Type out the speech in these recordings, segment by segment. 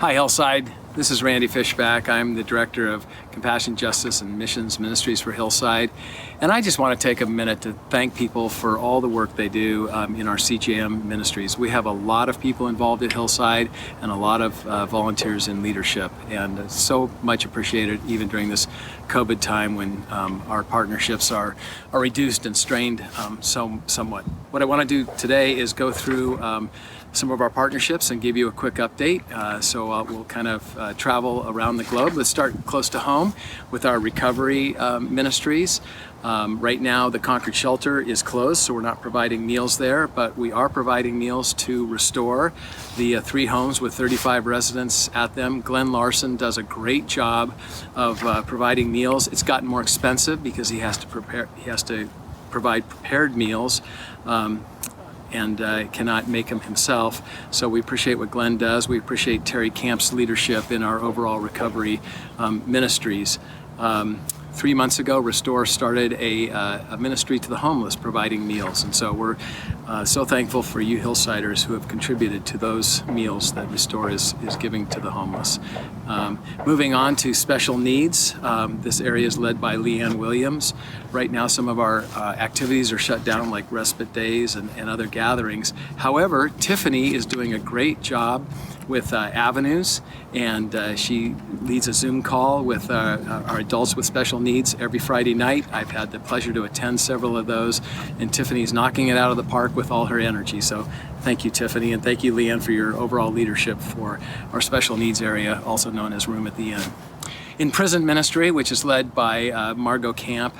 Hi Hillside, this is Randy Fischback. I'm the Director of Compassion, Justice, and Missions Ministries for Hillside. And I just want to take a minute to thank people for all the work they do in our CJM ministries. We have a lot of people involved at Hillside and a lot of volunteers in leadership, and so much appreciated even during this COVID time when our partnerships are reduced and strained somewhat. What I want to do today is go through some of our partnerships and give you a quick update. We'll kind of travel around the globe. Let's start close to home with our recovery ministries. Right now the Concord Shelter is closed, so we're not providing meals there, but we are providing meals to Restore, the 3 homes with 35 residents at them. Glenn Larson does a great job of providing meals. It's gotten more expensive because he has to provide prepared meals. And cannot make them himself. So we appreciate what Glenn does. We appreciate Terry Camp's leadership in our overall recovery ministries. 3 months ago, Restore started a ministry to the homeless, providing meals. And so we're so thankful for you Hillsiders who have contributed to those meals that Restore is giving to the homeless. Moving on to special needs, this area is led by Leanne Williams. Right now some of our activities are shut down, like respite days and other gatherings. However, Tiffany is doing a great job with Avenues, and she leads a Zoom call with our adults with special needs every Friday night. I've had the pleasure to attend several of those, and Tiffany's knocking it out of the park with all her energy. So thank you, Tiffany, and thank you, Leanne, for your overall leadership for our special needs area, also known as Room at the Inn. In prison ministry, which is led by Margot Camp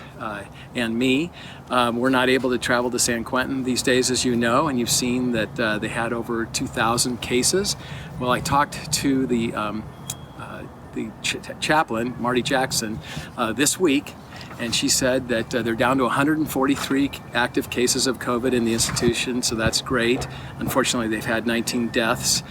and me, we're not able to travel to San Quentin these days, as you know, and you've seen that they had over 2,000 cases. Well, I talked to the chaplain, Marty Jackson, this week, and she said that they're down to 143 active cases of COVID in the institution, so that's great. Unfortunately, they've had 19 deaths.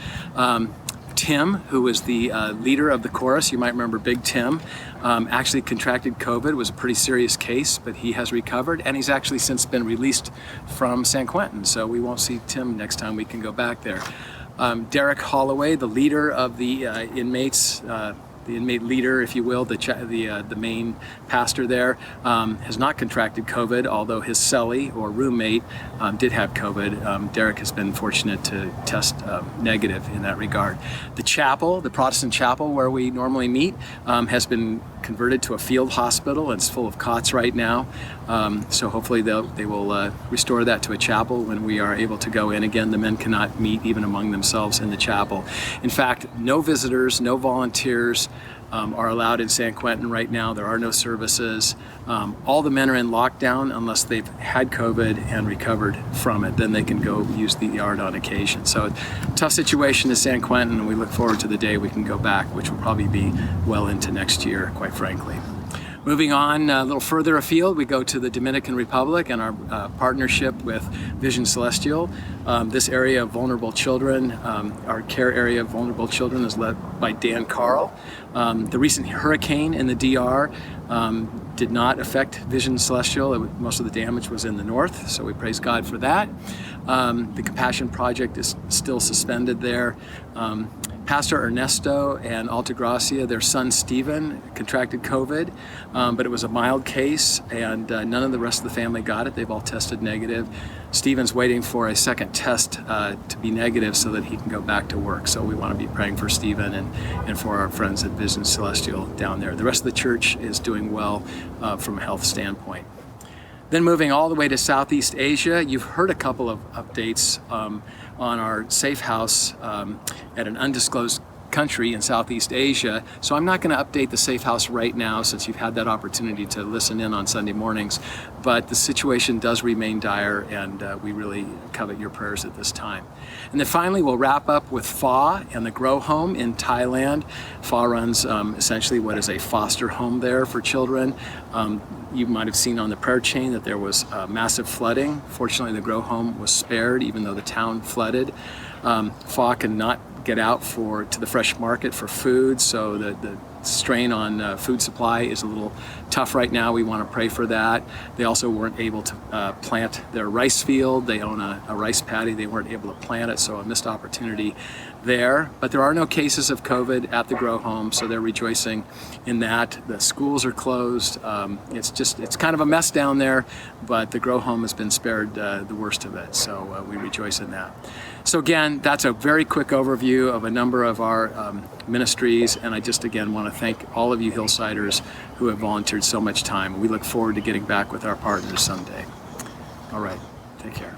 Tim, who was the leader of the chorus, you might remember Big Tim, actually contracted COVID. It was a pretty serious case, but he has recovered, and he's actually since been released from San Quentin, so we won't see Tim next time we can go back there. Derek Holloway, the leader of the inmates, the inmate leader, if you will, the main pastor there, has not contracted COVID, although his cellie or roommate did have COVID. Derek has been fortunate to test negative in that regard. The chapel, the Protestant Chapel where we normally meet, has been converted to a field hospital, and it's full of cots right now. So hopefully they will restore that to a chapel when we are able to go in again. The men cannot meet even among themselves in the chapel. In fact, no visitors, no volunteers are allowed in San Quentin right now. There are no services. All the men are in lockdown unless they've had COVID and recovered from it. Then they can go use the yard on occasion. So tough situation in San Quentin, and we look forward to the day we can go back, which will probably be well into next year, quite frankly. Moving on a little further afield, we go to the Dominican Republic and our partnership with Vision Celestial. This area of vulnerable children, our care area of vulnerable children, is led by Dan Carl. The recent hurricane in the DR did not affect Vision Celestial. Most of the damage was in the north, so we praise God for that. The Compassion Project is still suspended there. Pastor Ernesto and Altagracia, their son Stephen, contracted COVID, but it was a mild case, and none of the rest of the family got it. They've all tested negative. Stephen's waiting for a second test to be negative so that he can go back to work. So we want to be praying for Stephen and for our friends at Vision Celestial down there. The rest of the church is doing well from a health standpoint. Then moving all the way to Southeast Asia, you've heard a couple of updates on our safe house at an undisclosed country in Southeast Asia. So I'm not going to update the safe house right now since you've had that opportunity to listen in on Sunday mornings, but the situation does remain dire, and we really covet your prayers at this time. And then finally we'll wrap up with FA and the Grow Home in Thailand. FA runs essentially what is a foster home there for children. You might have seen on the prayer chain that there was massive flooding. Fortunately, the Grow Home was spared, even though the town flooded. FA cannot get out to the fresh market for food, so the strain on food supply is a little tough right now. We want to pray for that. They also weren't able to plant their rice field. They own a rice paddy. They weren't able to plant it, so a missed opportunity there, but there are no cases of COVID at the Grow Home, so they're rejoicing in that. The schools are closed. It's kind of a mess down there, but the Grow Home has been spared the worst of it, so we rejoice in that. So again, that's a very quick overview of a number of our ministries, and I just again want to thank all of you Hillsiders who have volunteered so much time. We look forward to getting back with our partners someday. All right, take care.